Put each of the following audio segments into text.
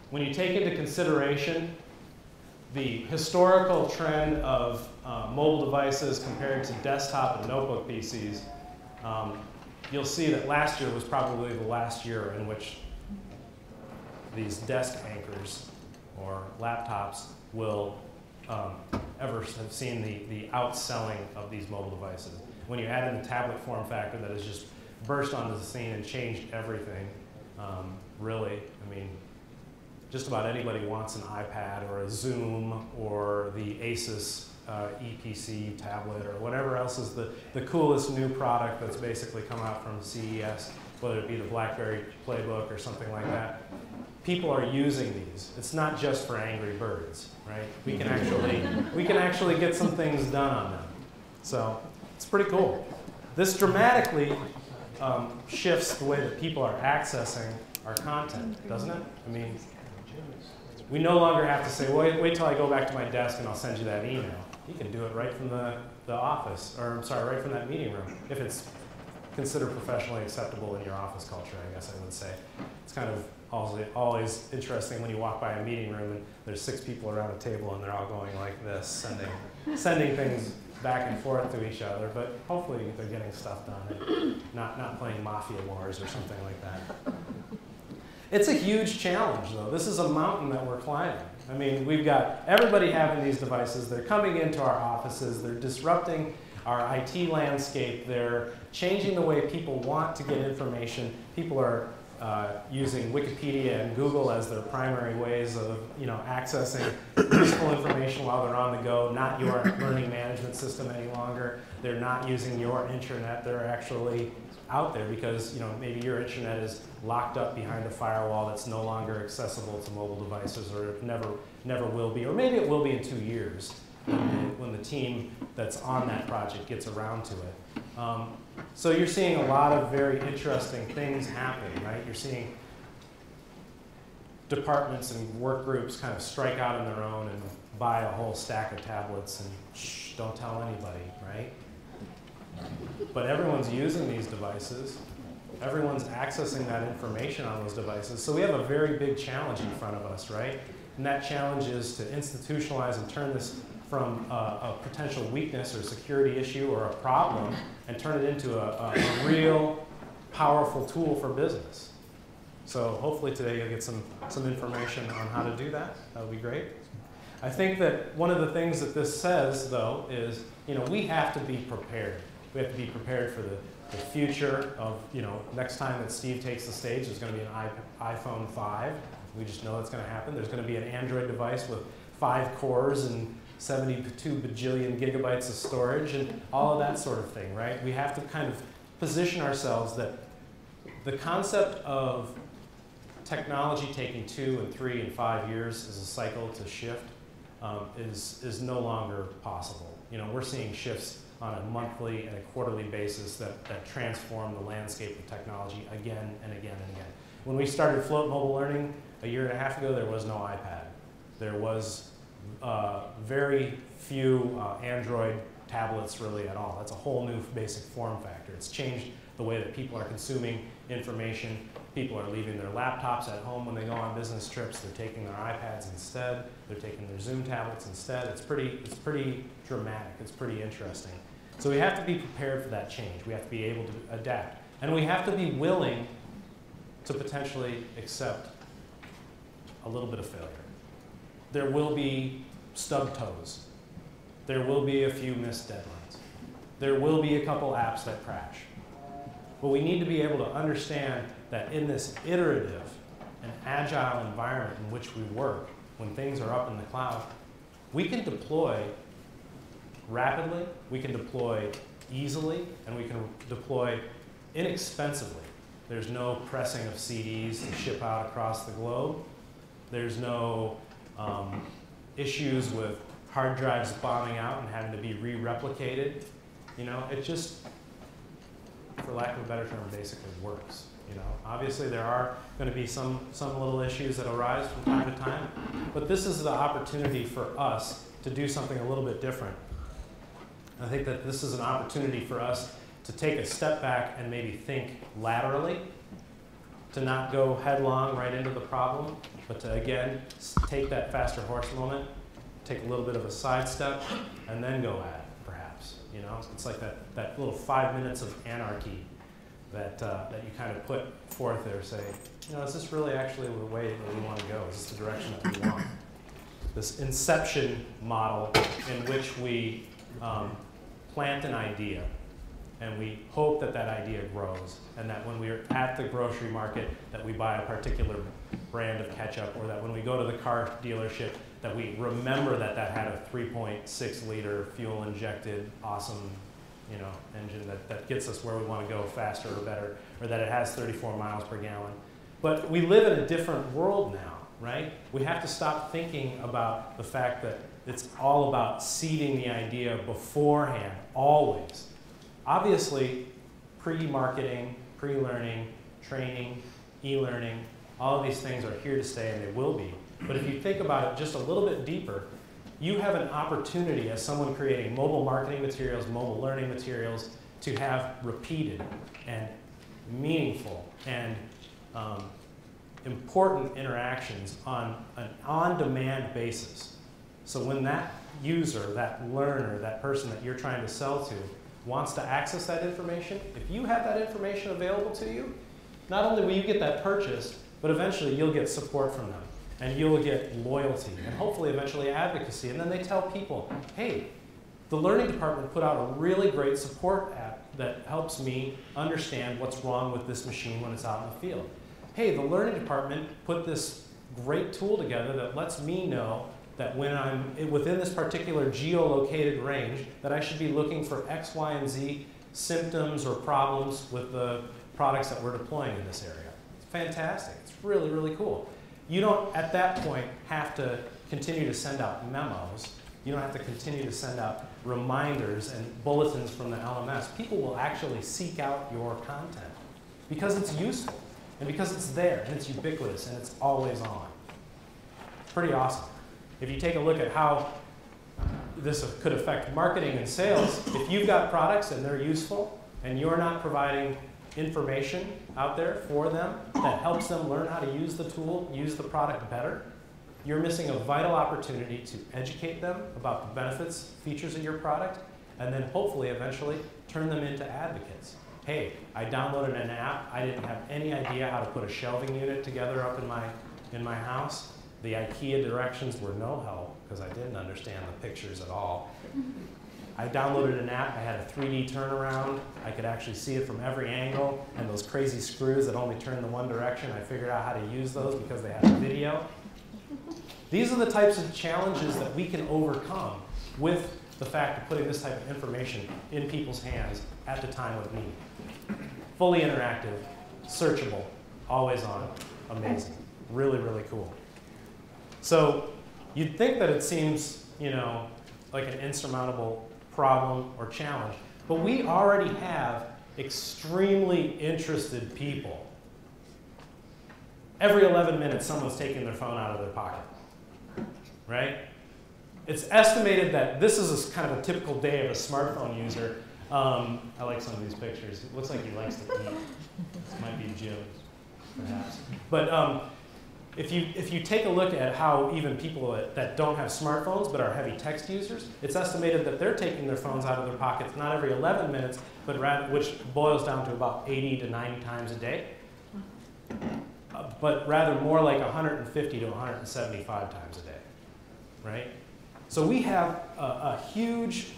when you take into consideration the historical trend of mobile devices compared to desktop and notebook PCs, you'll see that last year was probably the last year in which these desk anchors or laptops will ever have seen the outselling of these mobile devices. When you add in the tablet form factor that has just burst onto the scene and changed everything, really, I mean, just about anybody wants an iPad or a Zoom or the Asus EPC tablet or whatever else is the coolest new product that's basically come out from CES, whether it be the BlackBerry Playbook or something like that. People are using these. It's not just for angry birds, right? We can actually get some things done on them. So it's pretty cool. This dramatically shifts the way that people are accessing our content, doesn't it? I mean, we no longer have to say, well, wait till I go back to my desk and I'll send you that email. You can do it right from the office, or I'm sorry, right from that meeting room, if it's considered professionally acceptable in your office culture, I guess I would say. It's kind of always interesting when you walk by a meeting room and there's 6 people around a table and they're all going like this, sending things back and forth to each other, but hopefully they're getting stuff done and not playing Mafia Wars or something like that. It's a huge challenge, though. This is a mountain that we're climbing. I mean, we've got everybody having these devices. They're coming into our offices. They're disrupting our IT landscape. They're changing the way people want to get information. People are using Wikipedia and Google as their primary ways of accessing useful information while they're on the go, not your learning management system any longer. They're not using your intranet. They're actually out there because maybe your intranet is locked up behind a firewall that's no longer accessible to mobile devices, or never will be, or maybe it will be in 2 years when the team that's on that project gets around to it. So you're seeing a lot of very interesting things happening, right? You're seeing departments and work groups kind of strike out on their own and buy a whole stack of tablets and shh, don't tell anybody, right? But everyone's using these devices. Everyone's accessing that information on those devices. So we have a very big challenge in front of us, right? And that challenge is to institutionalize and turn this from a potential weakness or security issue or a problem and turn it into a real powerful tool for business. So hopefully today you'll get some information on how to do that. That would be great. I think that one of the things that this says, though, is we have to be prepared. We have to be prepared for the future of, next time that Steve takes the stage, there's going to be an iPhone 5. We just know it's going to happen. There's going to be an Android device with 5 cores and 72 bajillion gigabytes of storage and all of that sort of thing, right? We have to kind of position ourselves that the concept of technology taking 2 and 3 and 5 years as a cycle to shift is no longer possible. We're seeing shifts on a monthly and a quarterly basis that transform the landscape of technology again and again and again. When we started Float Mobile Learning a year and a half ago, there was no iPad. There was very few Android tablets really at all. That's a whole new basic form factor. It's changed the way that people are consuming information. People are leaving their laptops at home when they go on business trips. They're taking their iPads instead. They're taking their Zoom tablets instead. It's pretty dramatic. It's pretty interesting. So we have to be prepared for that change. We have to be able to adapt. And we have to be willing to potentially accept a little bit of failure. There will be stub toes. There will be a few missed deadlines. There will be a couple apps that crash. But we need to be able to understand that in this iterative and agile environment in which we work, when things are up in the cloud, we can deploy rapidly, we can deploy easily, and we can deploy inexpensively. There's no pressing of CDs to ship out across the globe. There's no issues with hard drives bombing out and having to be re-replicated. It just, for lack of a better term, basically works. Obviously there are going to be some little issues that arise from time to time, but this is the opportunity for us to do something a little bit different. I think that this is an opportunity for us to take a step back and maybe think laterally, to not go headlong right into the problem, but to, again, take that faster horse moment, take a little bit of a sidestep, and then go at it, perhaps. You know, it's like that little 5 minutes of anarchy that you kind of put forth there, say, you know, is this really actually the way that we want to go? Is this the direction that we want? This inception model in which we plant an idea, and we hope that that idea grows, and that when we're at the grocery market that we buy a particular brand of ketchup, or that when we go to the car dealership that we remember that that had a 3.6 liter fuel injected awesome, you know, engine that gets us where we want to go faster or better, or that it has 34 miles per gallon. But we live in a different world now, right? We have to stop thinking about the fact that it's all about seeding the idea beforehand, always. Obviously, pre-marketing, pre-learning, training, e-learning, all of these things are here to stay, and they will be. But if you think about it just a little bit deeper, you have an opportunity as someone creating mobile marketing materials, mobile learning materials, to have repeated and meaningful and important interactions on an on-demand basis. So when that user, that learner, that person that you're trying to sell to wants to access that information, if you have that information available to you, not only will you get that purchase, but eventually you'll get support from them, and you'll get loyalty, and hopefully eventually advocacy. And then they tell people, hey, the learning department put out a really great support app that helps me understand what's wrong with this machine when it's out in the field. Hey, the learning department put this great tool together that lets me know that when I'm within this particular geolocated range, that I should be looking for X, Y, and Z symptoms or problems with the products that we're deploying in this area. It's fantastic. It's really, really cool. You don't, at that point, have to continue to send out memos. You don't have to continue to send out reminders and bulletins from the LMS. People will actually seek out your content because it's useful and because it's there and it's ubiquitous and it's always on. It's pretty awesome. If you take a look at how this could affect marketing and sales, if you've got products and they're useful and you're not providing information out there for them that helps them learn how to use the tool, use the product better, you're missing a vital opportunity to educate them about the benefits, features of your product, and then hopefully eventually turn them into advocates. Hey, I downloaded an app. I didn't have any idea how to put a shelving unit together up in my house. The IKEA directions were no help because I didn't understand the pictures at all. I downloaded an app. I had a 3D turnaround. I could actually see it from every angle, and those crazy screws that only turn the one direction, I figured out how to use those because they had a video. These are the types of challenges that we can overcome with the fact of putting this type of information in people's hands at the time of need. Fully interactive, searchable, always on, amazing, really, really cool. So you'd think that it seems, you know, like an insurmountable problem or challenge, but we already have extremely interested people. Every 11 minutes, someone's taking their phone out of their pocket, right? It's estimated that this is kind of a typical day of a smartphone user. I like some of these pictures. It looks like he likes to eat. This might be Jim, perhaps. But if you take a look at how even people that don't have smartphones but are heavy text users, it's estimated that they're taking their phones out of their pockets not every 11 minutes, but rather, which boils down to about 80 to 90 times a day, but rather more like 150 to 175 times a day, right? So we have a huge,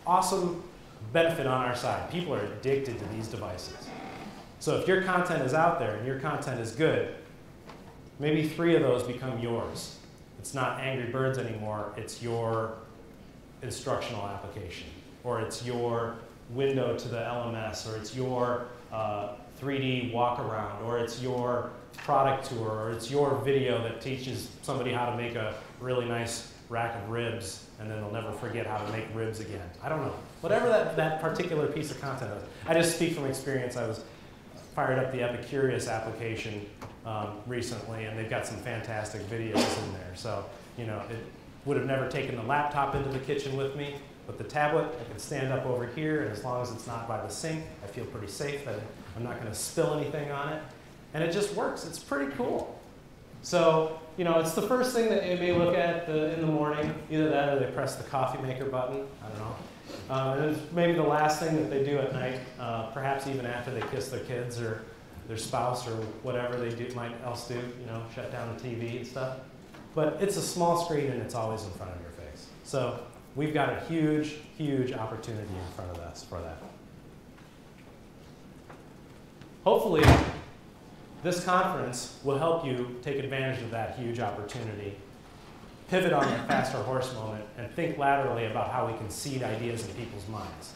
awesome benefit on our side. People are addicted to these devices. So if your content is out there and your content is good, maybe 3 of those become yours. It's not Angry Birds anymore, it's your instructional application, or it's your window to the LMS, or it's your 3D walk around, or it's your product tour, or it's your video that teaches somebody how to make a really nice rack of ribs and then they'll never forget how to make ribs again. I don't know. Whatever that particular piece of content is. I just speak from experience. I was fired up the Epicurious application recently, and they've got some fantastic videos in there. So, you know, it would have never taken the laptop into the kitchen with me, But the tablet, I can stand up over here, and as long as it's not by the sink, I feel pretty safe that I'm not going to spill anything on it. And it just works. It's pretty cool. So, you know, it's the first thing that they may look at in the morning. Either that or they press the coffee maker button. I don't know. And it's maybe the last thing that they do at night, perhaps even after they kiss their kids or their spouse or whatever they might else do, you know, shut down the TV and stuff. But it's a small screen and it's always in front of your face. So we've got a huge, huge opportunity in front of us for that. Hopefully, this conference will help you take advantage of that huge opportunity, pivot on that faster horse moment, and think laterally about how we can seed ideas in people's minds.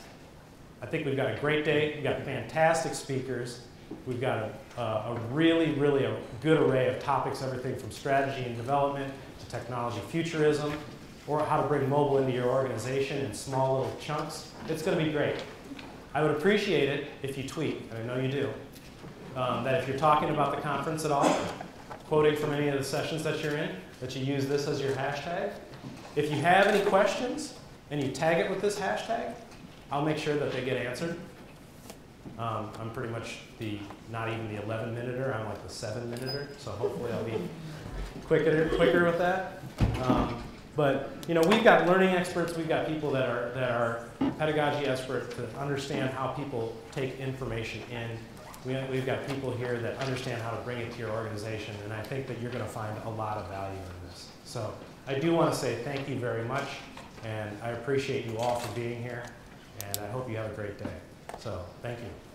I think we've got a great day. We've got fantastic speakers. We've got a really, really a good array of topics, everything from strategy and development to technology futurism, or how to bring mobile into your organization in small little chunks. It's going to be great. I would appreciate it if you tweet, and I know you do, that if you're talking about the conference at all, quoting from any of the sessions that you're in, that you use this as your hashtag. If you have any questions and you tag it with this hashtag, I'll make sure that they get answered. I'm pretty much not even the 11-minuter, I'm like the 7-minuter, so hopefully I'll be quicker with that. But you know, we've got learning experts, we've got people that are pedagogy experts to understand how people take information in. We've got people here that understand how to bring it to your organization, and I think that you're going to find a lot of value in this. So I do want to say thank you very much, and I appreciate you all for being here, and I hope you have a great day. So thank you.